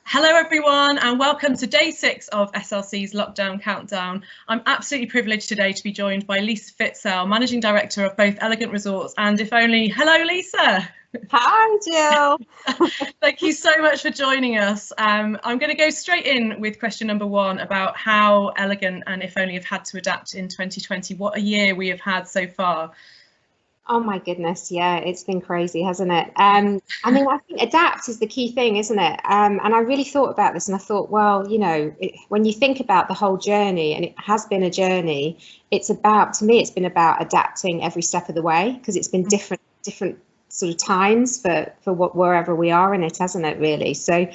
Hello everyone and welcome to day 6 of SLC's Lockdown Countdown. I'm absolutely privileged today to be joined by Lisa Fitzell, Managing Director of both Elegant Resorts and If Only. Hello Lisa! Hi Jill! Thank you so much for joining us. I'm going to go straight in with question number 1 about how Elegant and If Only have had to adapt in 2020. What a year we have had so far. Oh my goodness, yeah, it's been crazy, hasn't it? I mean, I think adapt is the key thing, isn't it? And I really thought about this and I thought, well, you know, when you think about the whole journey, and it has been a journey, it's about, to me, it's been about adapting every step of the way, because it's been different sort of times for wherever we are in it, hasn't it, really? So,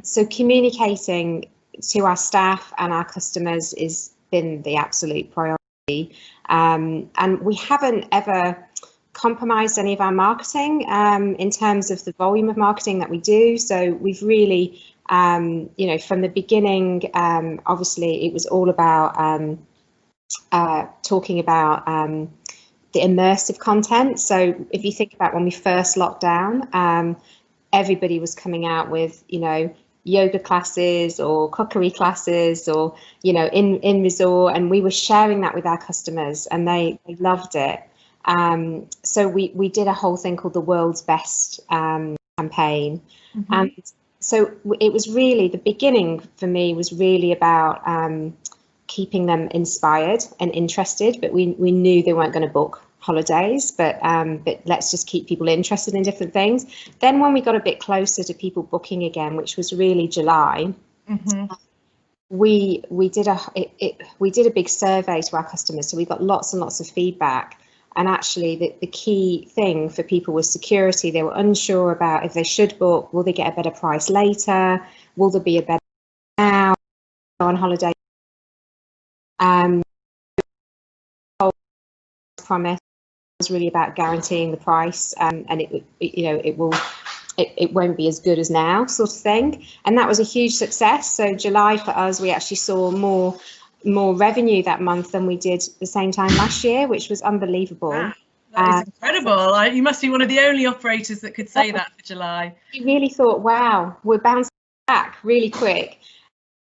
so communicating to our staff and our customers has been the absolute priority. And we haven't ever compromised any of our marketing in terms of the volume of marketing that we do. So we've really, you know, from the beginning, obviously it was all about talking about the immersive content. So if you think about when we first locked down, everybody was coming out with, you know, yoga classes or cookery classes or, you know, in resort, and we were sharing that with our customers and they loved it. So we did a whole thing called the World's Best campaign. And so it was really, the beginning for me was really about keeping them inspired and interested, but we knew they weren't going to book holidays, but let's just keep people interested in different things. Then when we got a bit closer to people booking again, which was really July, we did a big survey to our customers, so we got lots and lots of feedback. And actually the key thing for people was security. They were unsure about if they should book, will they get a better price later, will there be a better now on holiday. Promise was really about guaranteeing the price, and it you know, it won't be as good as now, sort of thing. And that was a huge success. So July for us, we actually saw more revenue that month than we did the same time last year, which was unbelievable. Wow, that is incredible. You must be one of the only operators that could say that for July. We really thought, wow, we're bouncing back really quick.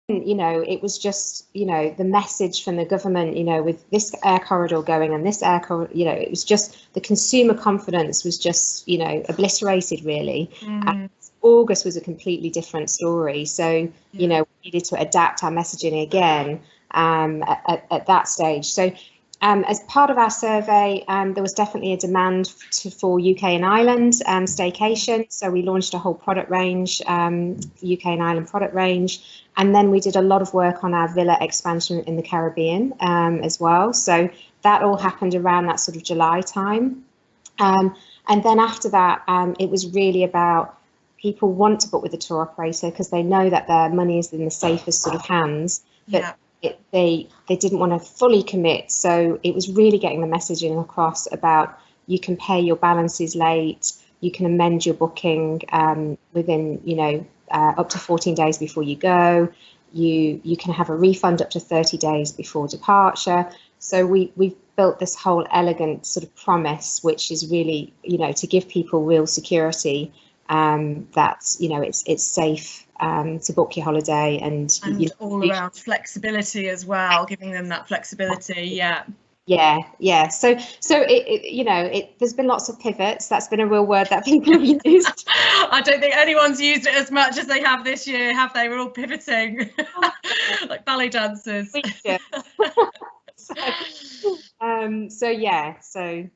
You know, it was just, you know, the message from the government, you know, with this air corridor going and this air corridor, you know, it was just, the consumer confidence was just, you know, obliterated really. And August was a completely different story. So, you know, we needed to adapt our messaging again at that stage. So as part of our survey, there was definitely a demand for UK and Ireland staycation. So we launched a whole product range, UK and Ireland product range. And then we did a lot of work on our villa expansion in the Caribbean as well. So that all happened around that sort of July time. And then after that, it was really about people want to book with a tour operator because they know that their money is in the safest sort of hands. But they didn't want to fully commit. So it was really getting the messaging across about you can pay your balances late, you can amend your booking within, you know, up to 14 days before you go. You can have a refund up to 30 days before departure. So we've built this whole elegant sort of promise, which is really, you know, to give people real security that, you know, it's safe to book your holiday, and you know, all around flexibility as well, giving them that flexibility. Yeah. So it you know, there's been lots of pivots. That's been a real word that people have used. I don't think anyone's used it as much as they have this year, have they? We're all pivoting like ballet dancers.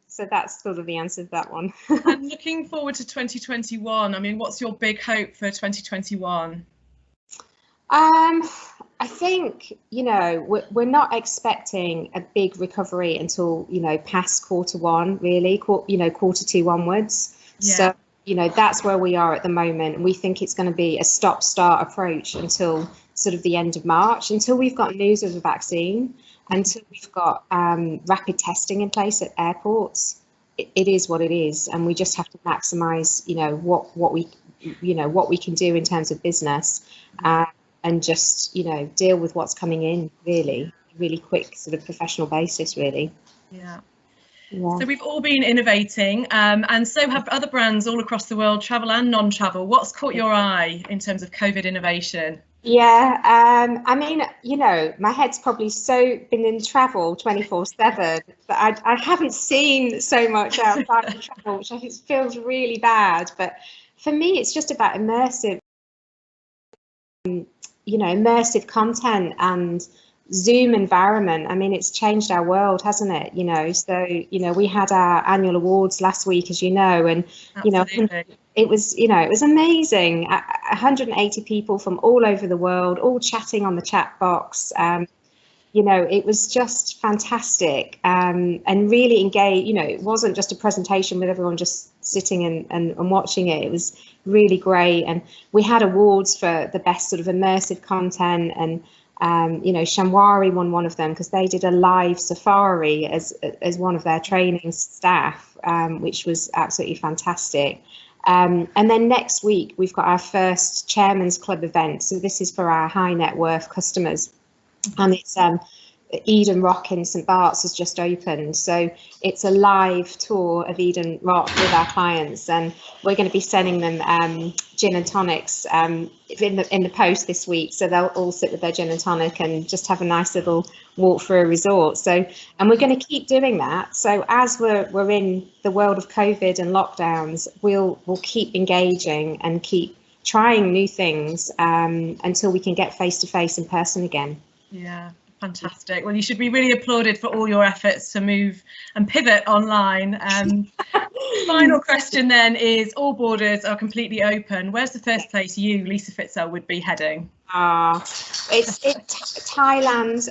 So that's sort of the answer to that one. And looking forward to 2021, I mean, what's your big hope for 2021? I think, you know, we're not expecting a big recovery until, you know, past Q1, really, you know, Q2 onwards. So, you know, that's where we are at the moment. We think it's going to be a stop-start approach until sort of the end of March, until we've got news of a vaccine, until we've got rapid testing in place at airports. It is what it is, and we just have to maximise, you know, what we can do in terms of business. And just, you know, deal with what's coming in really quick, sort of professional basis, really. Yeah. Yeah. So we've all been innovating, and so have other brands all across the world, travel and non-travel. What's caught your eye in terms of COVID innovation? Yeah, I mean, you know, my head's probably so been in travel 24/7 that I haven't seen so much outside of travel, which I think feels really bad. But for me, it's just about immersive, you know, immersive content and Zoom environment. I mean, it's changed our world, hasn't it? You know, so, you know, we had our annual awards last week, as you know, and, Absolutely. you know, it was, you know, it was amazing. 180 people from all over the world, all chatting on the chat box. You know, it was just fantastic, and really engaged. You know, it wasn't just a presentation with everyone just sitting and watching it. It was really great. And we had awards for the best sort of immersive content, and you know, Shamwari won one of them because they did a live safari as one of their training staff, which was absolutely fantastic. And then next week we've got our first Chairman's Club event. So this is for our high net worth customers, and it's Eden Rock in St Bart's has just opened, so it's a live tour of Eden Rock with our clients, and we're going to be sending them gin and tonics in the post this week, so they'll all sit with their gin and tonic and just have a nice little walk through a resort. So, and we're going to keep doing that. So as we're in the world of COVID and lockdowns, we'll keep engaging and keep trying new things until we can get face to face in person again. Yeah, fantastic. Well, you should be really applauded for all your efforts to move and pivot online. Final question then is, all borders are completely open. Where's the first place you, Lisa Fitzell, would be heading? It's Thailand.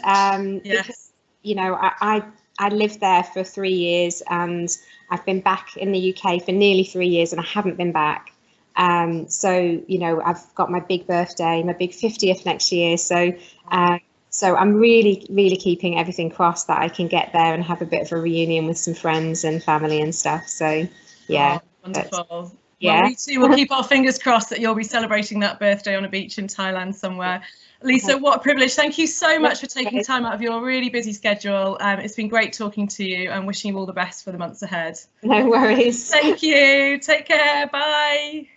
Yes. Because, you know, I lived there for 3 years, and I've been back in the UK for nearly 3 years, and I haven't been back. So, you know, I've got my big birthday, my big 50th next year. So I'm really, really keeping everything crossed that I can get there and have a bit of a reunion with some friends and family and stuff. So, yeah. Oh, wonderful. Yeah. Well, we too will keep our fingers crossed that you'll be celebrating that birthday on a beach in Thailand somewhere. Lisa, what a privilege. Thank you so much for taking time out of your really busy schedule. It's been great talking to you, and wishing you all the best for the months ahead. No worries. Thank you. Take care. Bye.